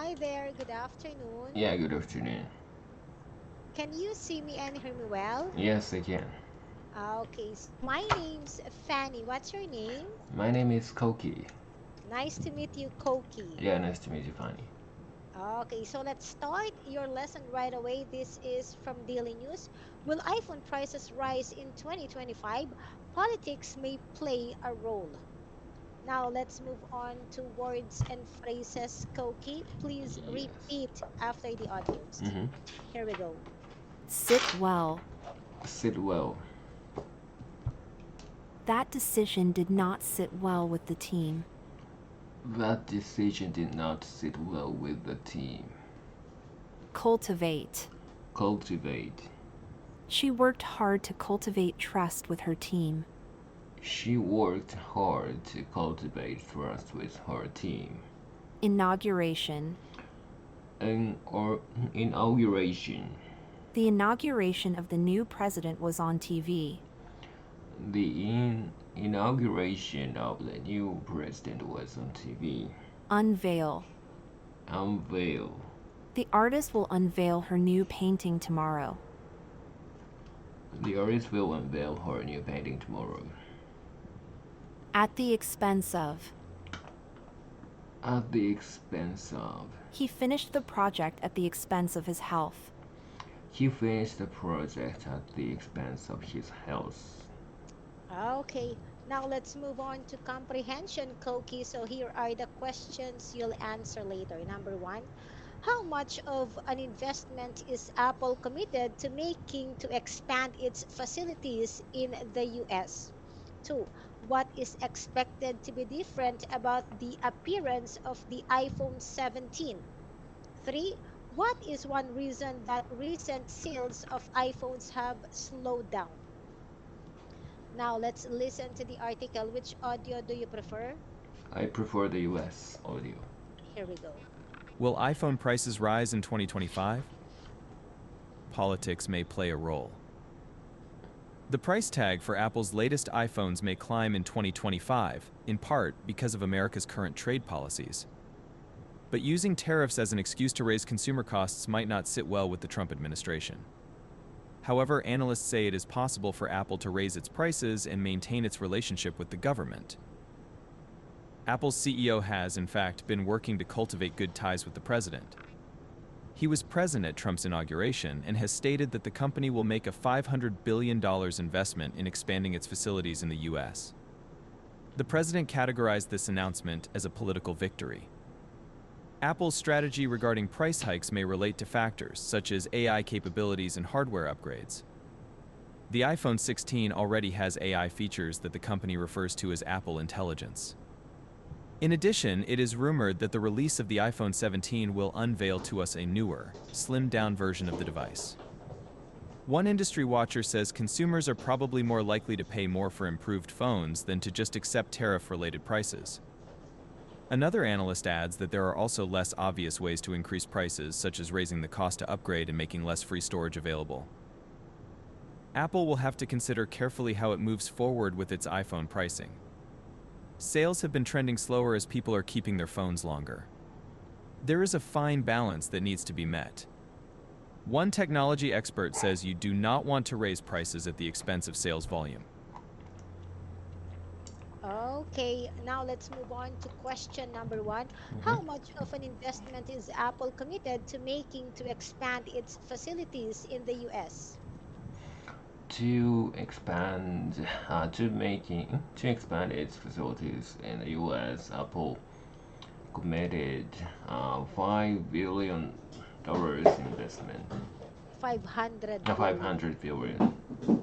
Hi there, good afternoon. Yeah, good afternoon. Can you see me and hear me well? Yes, I can. Okay, so my name's Fanny. What's your name? My name is Koki. Nice to meet you, Koki. Yeah, nice to meet you, Fanny. Okay, so let's start your lesson right away. This is from Daily News. Will iPhone prices rise in 2025? Politics may play a role. Now let's move on to words and phrases. Koki, please Yes. repeat after the audios. Mm-hmm. Here we go. Sit well. Sit well. That decision did not sit well with the team. That decision did not sit well with the team. Cultivate. Cultivate. She worked hard to cultivate trust with her team. She worked hard to cultivate trust with her team. Inauguration. Or inauguration. The inauguration of the new president was on TV. The inauguration of the new president was on TV. Unveil. Unveil. The artist will unveil her new painting tomorrow. The artist will unveil her new painting tomorrow. At the expense of. At the expense of. He finished the project at the expense of his health. He finished the project at the expense of his health. Okay, now let's move on to comprehension, Koki. So here are the questions you'll answer later. Number one, how much of an investment is Apple committed to making to expand its facilities in the US? Two, what is expected to be different about the appearance of the iPhone 17? Three, what is one reason that recent sales of iPhones have slowed down? Now let's listen to the article. Which audio do you prefer? I prefer the US audio. Here we go. Will iPhone prices rise in 2025? Politics may play a role. The price tag for Apple's latest iPhones may climb in 2025, in part because of America's current trade policies. But using tariffs as an excuse to raise consumer costs might not sit well with the Trump administration. However, analysts say it is possible for Apple to raise its prices and maintain its relationship with the government. Apple's CEO has, in fact, been working to cultivate good ties with the president. He was present at Trump's inauguration and has stated that the company will make a $500 billion investment in expanding its facilities in the U.S. The president categorized this announcement as a political victory. Apple's strategy regarding price hikes may relate to factors such as AI capabilities and hardware upgrades. The iPhone 16 already has AI features that the company refers to as Apple Intelligence. In addition, it is rumored that the release of the iPhone 17 will unveil to us a newer, slimmed-down version of the device. One industry watcher says consumers are probably more likely to pay more for improved phones than to just accept tariff-related prices. Another analyst adds that there are also less obvious ways to increase prices, such as raising the cost to upgrade and making less free storage available. Apple will have to consider carefully how it moves forward with its iPhone pricing. Sales have been trending slower as people are keeping their phones longer. There is a fine balance that needs to be met. One technology expert says you do not want to raise prices at the expense of sales volume. Okay, now let's move on to question number one. Mm-hmm. How much of an investment is Apple committed to making to expand its facilities in the US? To expand, to expand its facilities in the U.S., Apple committed $5 billion investment. 500 Five billion. hundred billion.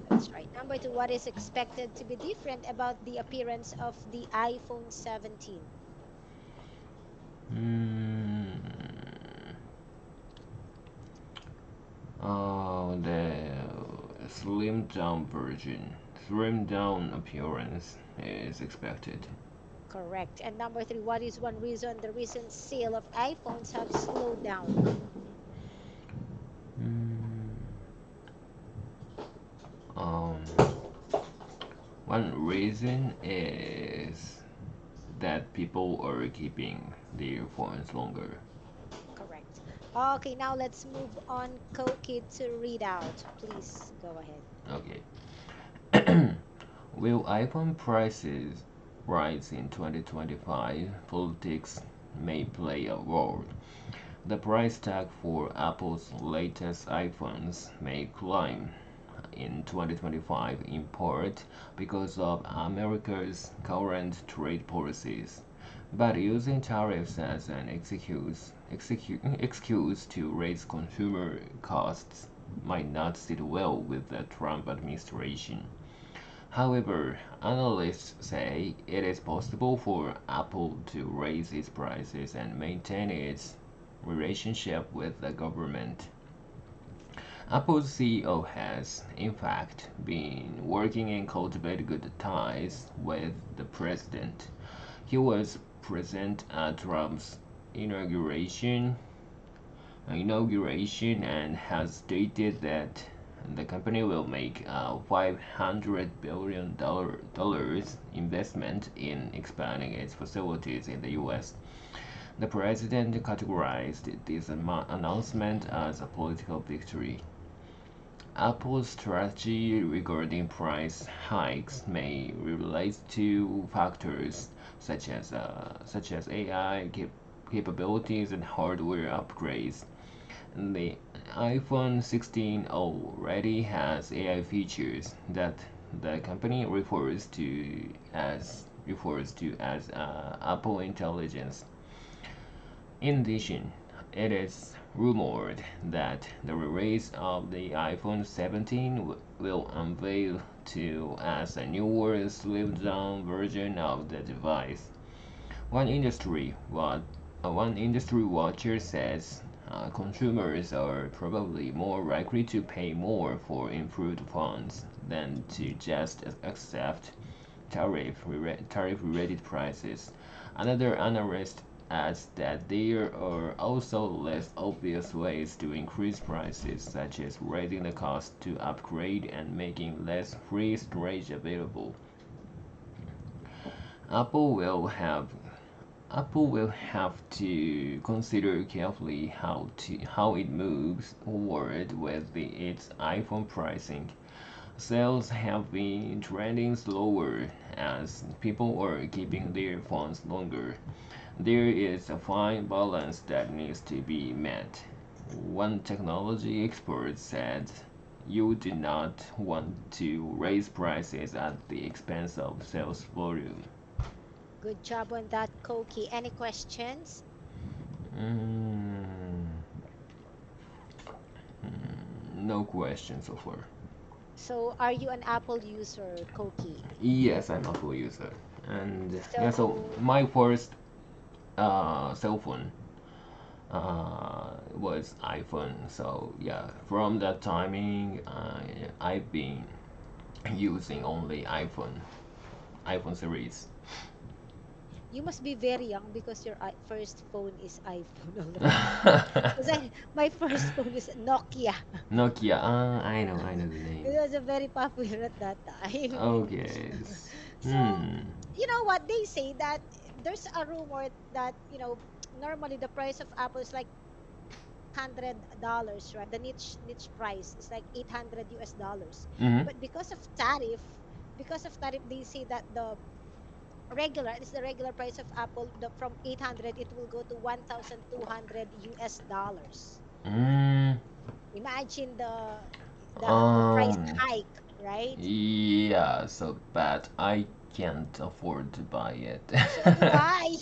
That's right. Number two, what is expected to be different about the appearance of the iPhone 17? Mm, the slimmed down version, slimmed down appearance is expected. Correct. And number three, what is one reason the recent sale of iPhones have slowed down? Mm, um, One reason is that people are keeping their phones longer. Okay, now let's move on, Koki, to read out. Please go ahead. Okay. Will iPhone prices rise in 2025? Politics may play a role. The price tag for Apple's latest iPhones may climb in 2025 in part because of America's current trade policies. But using tariffs as an excuse to raise consumer costs might not sit well with the Trump administration. However, analysts say it is possible for Apple to raise its prices and maintain its relationship with the government. Apple's CEO has, in fact, been working in cultivate good ties with the president. He was present at Trump's inauguration and has stated that the company will make a $500 billion investment in expanding its facilities in the US. The president categorized this announcement as a political victory. Apple's strategy regarding price hikes may relate to factors such as AI capabilities and hardware upgrades. The iPhone 16 already has AI features that the company refers to as Apple Intelligence. In addition, it is rumored that the release of the iPhone 17 will unveil to as a newer, slimmed-down version of the device. One industry watcher says consumers are probably more likely to pay more for improved phones than to just accept tariff-related prices. Another analyst adds that there are also less obvious ways to increase prices, such as raising the cost to upgrade and making less free storage available. Apple will have Apple will have to consider carefully how it moves forward with its iPhone pricing. Sales have been trending slower as people are keeping their phones longer. There is a fine balance that needs to be met. One technology expert said, "You do not want to raise prices at the expense of sales volume." Good job on that, Koki. Any questions? Mm, no question so far. So, are you an Apple user, Koki? Yes, I'm a full user. And yeah, so So, my first cell phone was iPhone. So yeah, from that timing, I've been using only iPhone series. you must be very young because your first phone is iPhone already. Because my first phone is Nokia. Nokia. I know the name. It was a very popular at that time. Okay. So, Hmm. you know what? They say that there's a rumor that, normally the price of Apple is like $800, right? The niche price is like 800 US dollars. Mm-hmm. But because of tariff, they say that the regular price of Apple, from 800 it will go to 1,200 US dollars. Mm, Imagine the price um. hike, right? Yeah. So bad. I can't afford to buy it. So do I.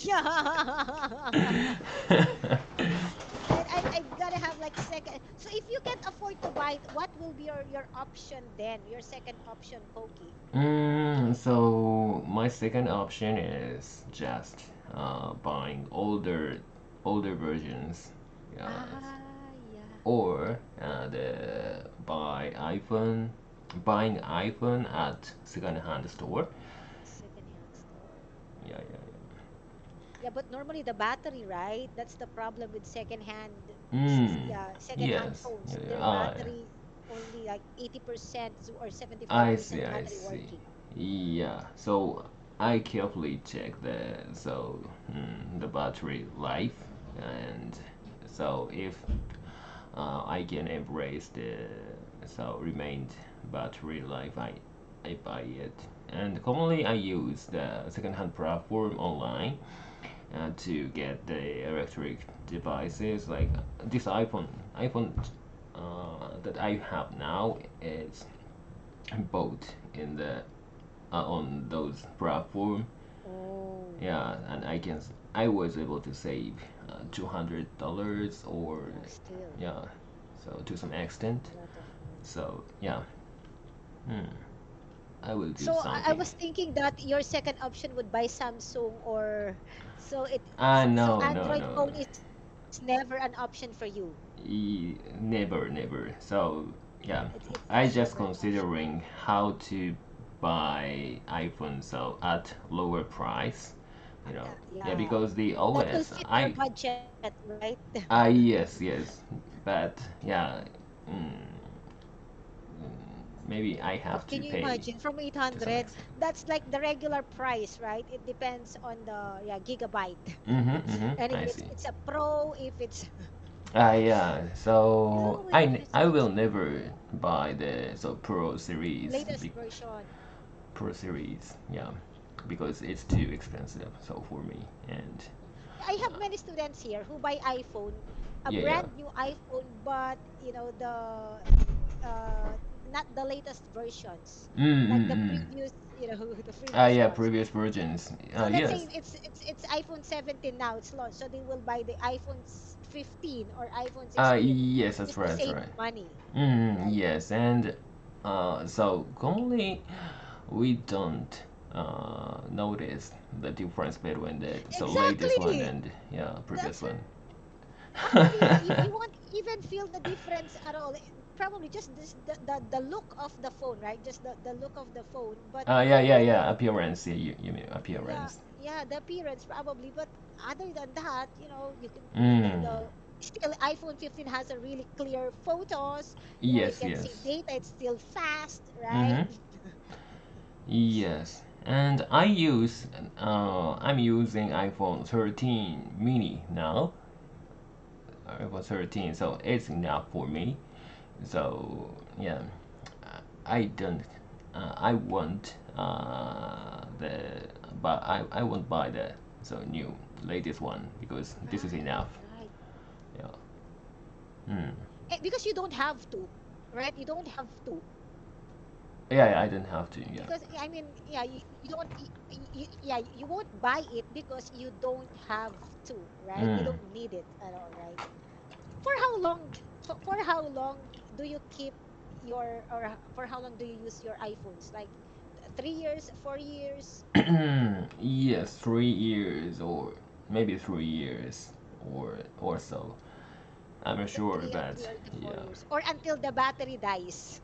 Right? I've gotta have like second. So if you can't afford to buy it, what will be your option then? Your second option, Koki. So my second option is just buying older versions, yes, Ah, yeah. or buying iPhone at second-hand store. Second-hand store. Yeah, Yeah, but normally the battery, right? That's the problem with second-hand. yeah. Mm, Yeah, second-hand yes. phones. Yeah, yeah. Their battery only like 80% or I see, 75% I battery see. working. Yeah. So I carefully check the battery life and So if I can embrace the so remained battery life, I buy it. And commonly I use the second-hand platform online to get the electric devices like this iPhone that I have now is bought in the on those platform. Oh, Yeah, and I was able to save $200 or oh, still yeah, so to some extent. a lot of money. So yeah, hmm, I will do So I something. was thinking that your second option would buy Samsung or so No, no, Android no. phone is never an option for you. Never, never. So yeah, It's I never an just option. considering how to buy iPhone so at lower price, you know. Yeah, Yeah, because the that will OS fit your I budget, right? yes, yes, but yeah, mm, maybe I But have can to you pay imagine from to some 800? extent. That's like the regular price, right? It depends on the yeah gigabyte. And if I see. it's a pro, if it's Yeah, so oh, it's I will expensive. never buy the so Pro series, Latest version. Pro series, yeah, because it's too expensive. So for me, and I have many students here who buy iPhone, a yeah, yeah, brand new iPhone, but the not the latest versions, like the mm. previous, the previous Yeah, ones. previous versions. So let's say Yes. it's iPhone 17 now, it's launched, so they will buy the iPhone 15 or iPhone 16, Yes, just that's to right, that's save right. money, right? Yes, and so commonly we don't notice the difference between the so latest one Exactly. and yeah previous That's one. actually you won't even feel the difference at all. Probably just the look of the phone, right? Just the look of the phone, but Yeah, yeah, you yeah. know Appearance. Yeah, you mean yeah, appearance. yeah, the appearance probably, but other than that, you can Mm. the still iPhone 15 has a really clear photos. You Yes, can see yes. data, it's still fast, right? Mm-hmm. Yes. And I'm using iPhone 13 mini now. iPhone 13, so it's enough for me. So yeah, I don't. I want the, but I won't buy the so new latest one because this is Right, enough. right. Yeah. Hmm. Because you don't have to, right? You don't have to. Yeah, yeah, I don't have to. Yeah. Because I mean, yeah, you don't yeah, you won't buy it because you don't have to, right? You Mm. don't need it at all, right? For how long for how long do you keep for how long do you use your iPhones? Like 3 years, 4 years, Yes, 3 years or maybe 3 years or so. I'm not sure, but three or the four yeah. years, or until the battery dies.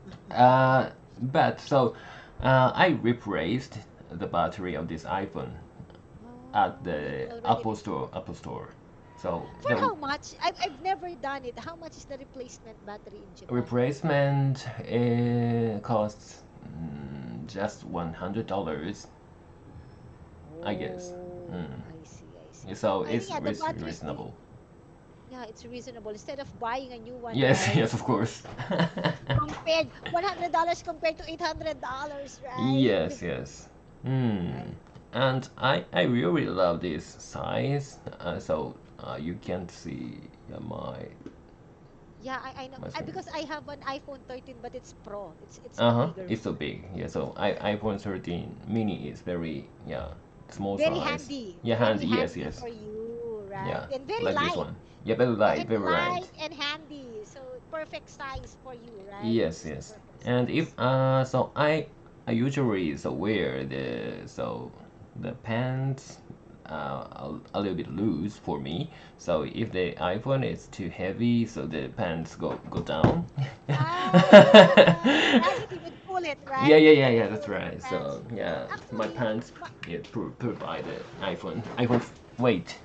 But so I replaced the battery of this iPhone at Oh, you the already Apple Store. So for the how much? I've never done it. How much is the replacement battery in Japan? replacement costs just $100, I guess. Oh, Mm. I see, I see. Yeah, so I think it's yeah, the battery, reasonable. yeah, it's reasonable. Instead of buying a new one, Yes, right? yes, of course. Compared $100 compared to $800, right? Yes, yes. Hmm. Right. And I really love this size. So you can see my Yeah, I know. my screen. Because I have an iPhone 13, but it's Pro. It's a Uh-huh. bigger It's so phone. big. Yeah. So iPhone 13 mini is very yeah small Very size. handy. Yeah, Very handy. Yes, handy yes. for you, right? Yeah, And very like this light. one. Yeah, very Yeah, light, and very light light. and handy. So perfect size for you, right? Yes, Just the yes. perfect And if size. so I usually so wear the so the pants a little bit loose for me. So if the iPhone is too heavy, so the pants go down. Ah, yeah. Gravity would pull it, Yeah, right? yeah, It yeah, would yeah. That's pull your right. pants. So yeah, my Actually, pants yeah provide the iPhone weight.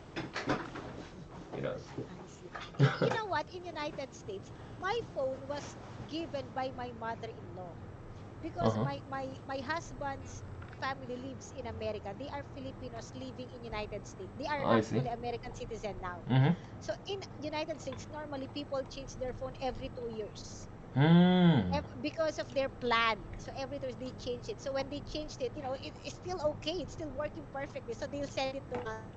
You know. I see. You know what? In United States, my phone was given by my mother-in-law Uh because huh. my husband's family lives in America. They are Filipinos living in United States. They are I see. actually American citizen now. Mm-hmm. So in United States, normally people change their phone every 2 years Mm. because of their plan. So every 2 years they change it. So when they changed it, it's still okay. It's still working perfectly. So they'll send it to us.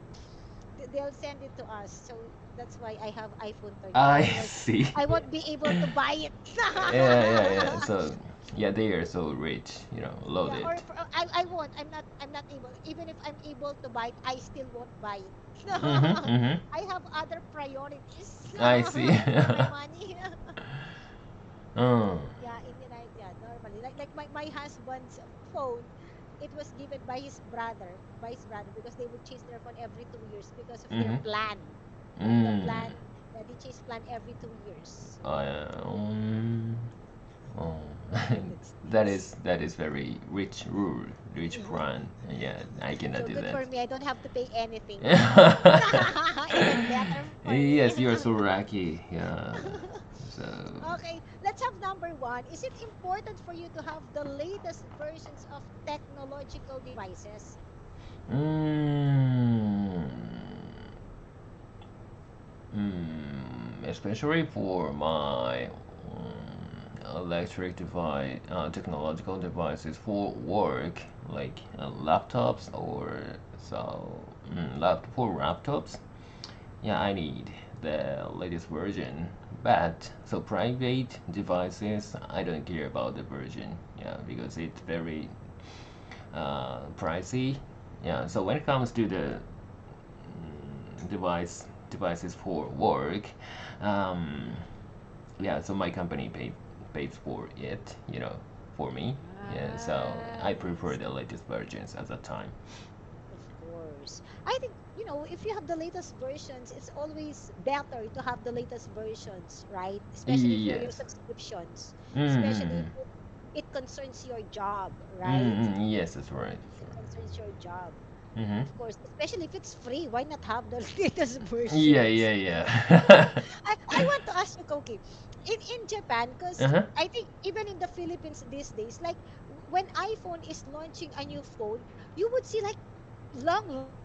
They'll send it to us. So that's why I have iPhone 13. I Otherwise, see. I won't be able to buy it. Yeah. So, yeah, they are so rich, Yeah, loaded. or I won't. I'm not able. Even if I'm able to buy it, I still won't buy it. Mm-hmm. Mm-hmm. I have other priorities I see. for my money. Mm. Yeah, in United, yeah, normally like my husband's phone, it was given by his brother because they would change their phone every 2 years because of their Mm-hmm. plan. The Mm. plan, yeah, they change plan every 2 years. Um, oh. United that States. is that is very rich rule, rich plan. Yeah, I cannot So do good that. for me. I don't have to pay anything. Even better for me. Yes, you're so lucky. Yeah. So. Okay, let's have number one. Is it important for you to have the latest versions of technological devices? Mm, especially for my electric device, technological devices for work, like laptops or so, for laptops. Yeah, I need the latest version. But so private devices, I don't care about the version. Yeah, because it's very pricey. Yeah, so when it comes to the devices for work, um, yeah, so my company pays for it, for me. Yeah, so I prefer Nice. the latest versions at that time. Of course. I think, if you have the latest versions, it's always better to have the latest versions, right? Especially for your Yes. subscriptions, especially if Mm-hmm. it concerns your job, right? Mm-hmm. Yes, that's right. If it concerns your job. Mm-hmm. Of course, especially if it's free, why not have the latest Yeah, versions? yeah, yeah. I want to ask you, Koki, in Japan, because Uh-huh. I think even in the Philippines these days, like when iPhone is launching a new phone, you would see like long line,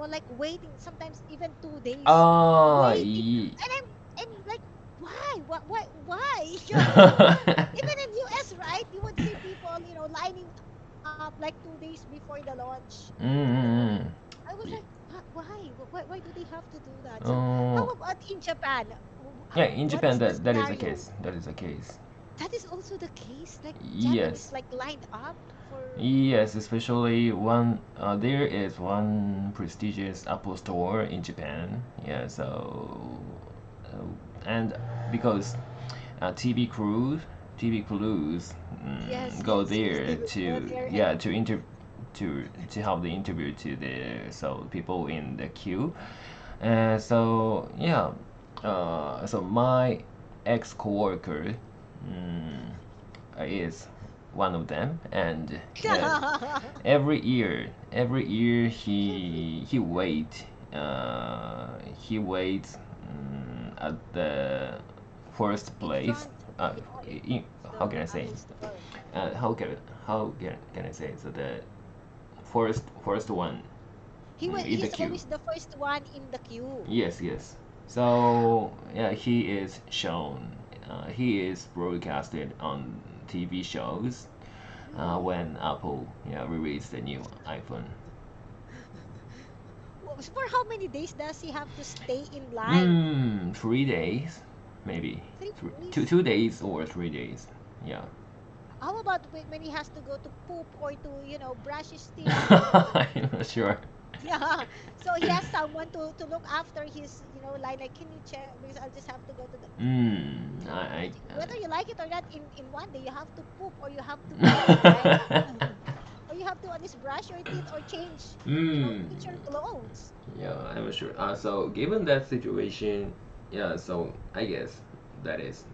like waiting, sometimes even 2 days Oh, waiting, and like why? Even in US, right? You would see people, lining up like 2 days before the launch. mm-hmm. I was like, why? Why do they have to do that? So, how Oh, about in Japan? yeah, in What is Japan the that is the scenario? case. That is the case. That is also the case. Like Japanese, Yes. like lined up for. Yes, especially there is one prestigious Apple store in Japan. Yeah, so and because TV crews Yes, go yes, yes. They there would go to there yeah and to have the interview to the people in the queue. So yeah, so my ex coworker mm, is one of them, and every year he waits at the first in place. front, Uh, in how the can I say? Apple store. How can I say? So the first one in the He's queue. always the first one in the queue. Yes, yes. So yeah, he is shown. He is broadcasted on TV shows when Apple released the new iPhone. For how many days does he have to stay in line? 3 days, maybe Three two days. 2 days or 3 days. Yeah. How about when he has to go to poop or to, brush his teeth? I'm not sure. Yeah. So he has someone to look after his, line. Like, can you check? Because I'll just have to go to the. I Whether you like it or not, in one day you have to poop or you have to pee, right? Or you have to at least brush your teeth or change your clothes. Yeah, I'm not sure. So given that situation, yeah, so I guess that is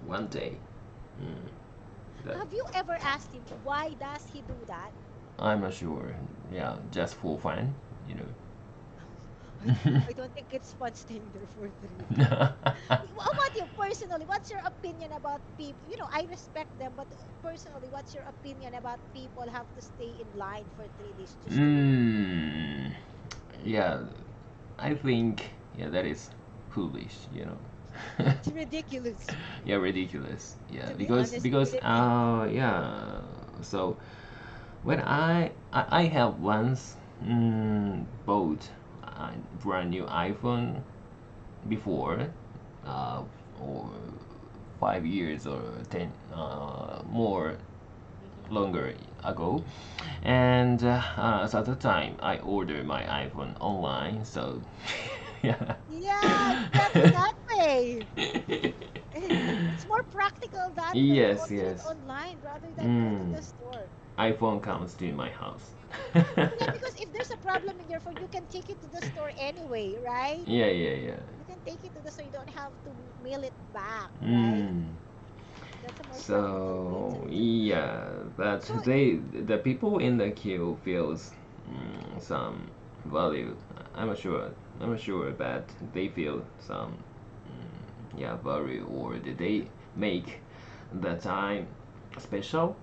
one day. Mm, that Have you ever asked him why does he do that? I'm not sure. Yeah, just for fun, you know. But I don't think it's fun staying there for 3 days. How about you personally? What's your opinion about people? I respect them, but personally, what's your opinion about people have to stay in line for 3 days just to, mm, yeah, I think yeah that is foolish, you know. it's ridiculous, Yeah, ridiculous. Yeah, to be because honest, because Philippine. yeah. So when I have once bought a brand new iPhone before, uh, or 5 years or 10 more longer ago, and so at the time I ordered my iPhone online. So yeah. Yeah, it's better that way. It's more practical that way to Yes, order it yes. online rather than go to Mm. the store. iPhone comes to my house. Yeah, because if there's a problem in your phone, you can take it to the store anyway, right? Yeah, yeah, yeah. You can take it to the store. You don't have to mail it back, right? Mm. That's a more practical way So to do. yeah, but So the people in the queue feels some value. I'm not sure. I'm not sure, but they feel some yeah value, or did they make the time special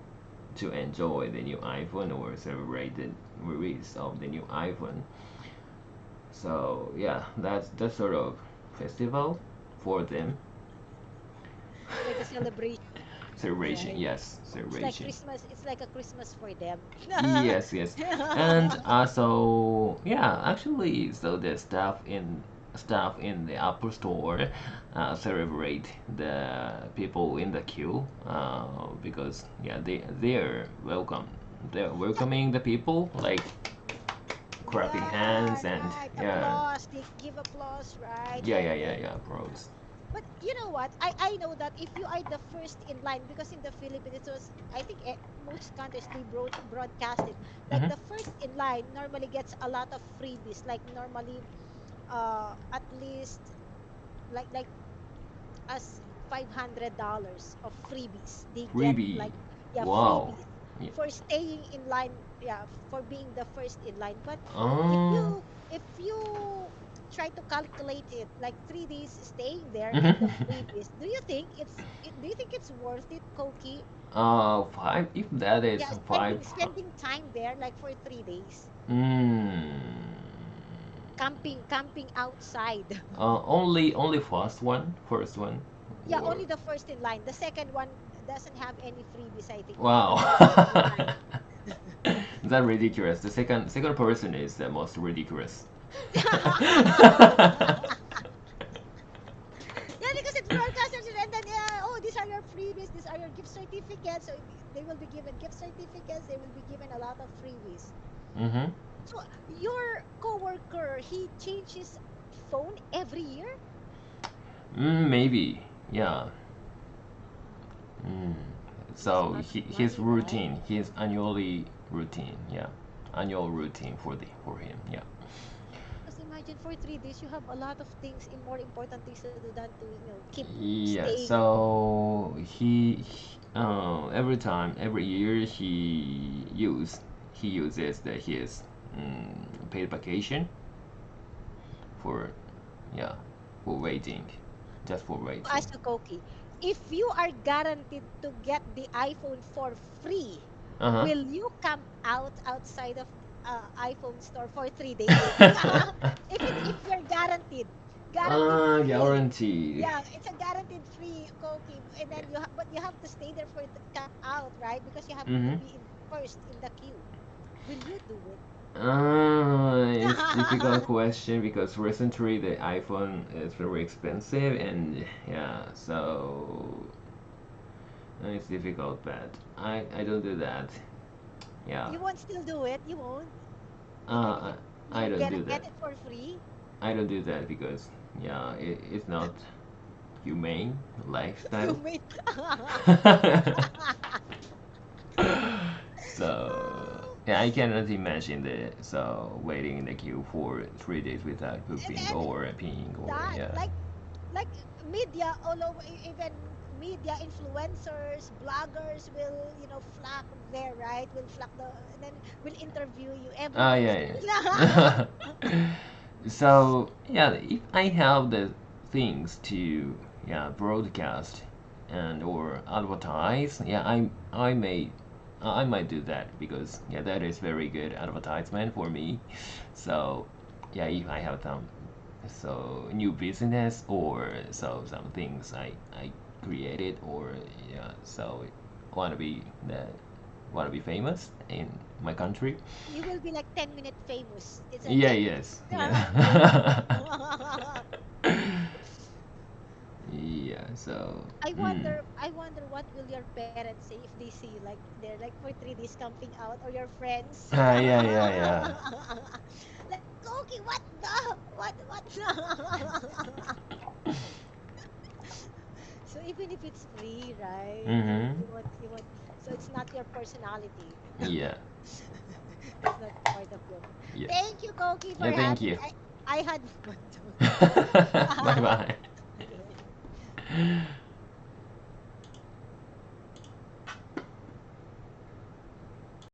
to enjoy the new iPhone or celebrate the release of the new iPhone. So yeah, that's the sort of festival for them. it's like a celebration, Celebration, right? yes, It's like celebration. Christmas. It's like a Christmas for them. Yes, yes, and so yeah, actually, so the staff in the Apple Store celebrate the people in the queue because yeah, they're Yeah, welcoming the people like clapping yeah, hands and right. yeah, Applause. They give applause, right? yeah, yeah, And yeah, then yeah, pros. but you know what? I know that if you are the first in line, because in the Philippines, it was, I think most countries they broadcast it. Like Mm-hmm. the first in line normally gets a lot of freebies. Like normally, at least like as $500 of freebies they get, Freebie. like, yeah, Wow. freebies Yeah. for staying in line, yeah, for being the first in line. But if Oh. you if you try to calculate it, like 3 days staying there and the Mhm. freebies, do you think it's worth it, Koki? Five. If that is Yeah, five. spending time there like for 3 days, Mm. camping outside. Only first one, Yeah, or only the first in line. The second one doesn't have any freebies, I think. Only the wow. first in line. That ridiculous. The second person is the most ridiculous. Yeah, because it's broadcasters, and then, yeah, oh, these are your freebies, these are your gift certificates. So they will be given gift certificates. They will be given a lot of freebies. Mm-hmm. So your coworker, he changes phone every year. Maybe. Yeah. Mm. That's a So lot of his money, right? routine, his annually routine, yeah, annual routine for him, yeah. Because imagine for 3 days, you have a lot of things, more important things to do than to, keep Yeah. staying. So every time, every year he uses his paid vacation for yeah for waiting, just for waiting. Ask you, Koki, if you are guaranteed to get the iPhone for free, Uh will you camp outside of iPhone store for 3 days? If you're guaranteed free, Guaranteed. yeah, it's a guaranteed free, Koki, and then but you have to stay there for the camp out, right? Because you have to Mm-hmm. be in first in the queue. Will you do it? It's difficult question because recently the iPhone is very expensive and yeah, so it's difficult, but I don't do that. Yeah, You won't still do it. You won't, even if uh, I you don't get do that. get it for free. I don't do that because yeah, it's not humane You lifestyle. made. So yeah, I cannot imagine the waiting in the queue for 3 days without pooping And or peeing or that, yeah. like media all over, even media influencers, bloggers will, flock there, right? Will flock the and then will interview you. Ah Everything is yeah, yeah. So yeah, if I have the things to yeah broadcast and or advertise, yeah, I might do that because yeah that is very good advertisement for me. So yeah, if I have some so new business or so some things I created or yeah so wanna be the wanna be famous in my country. You will be like 10-minute famous. It's a Yeah, 10 yes, famous. yeah. Yeah, so I wonder what will your parents say if they see you like they're like for 3 days camping out or your friends. yeah, yeah, yeah. Like, okay, what the? What the? So even if it's free, right? So Mm-hmm. you want so it's not your personality. Yeah, It's not part of your. yes. Thank you, Koki, for Yeah, thank having you. me. I had fun talking to you. Bye bye. Bye.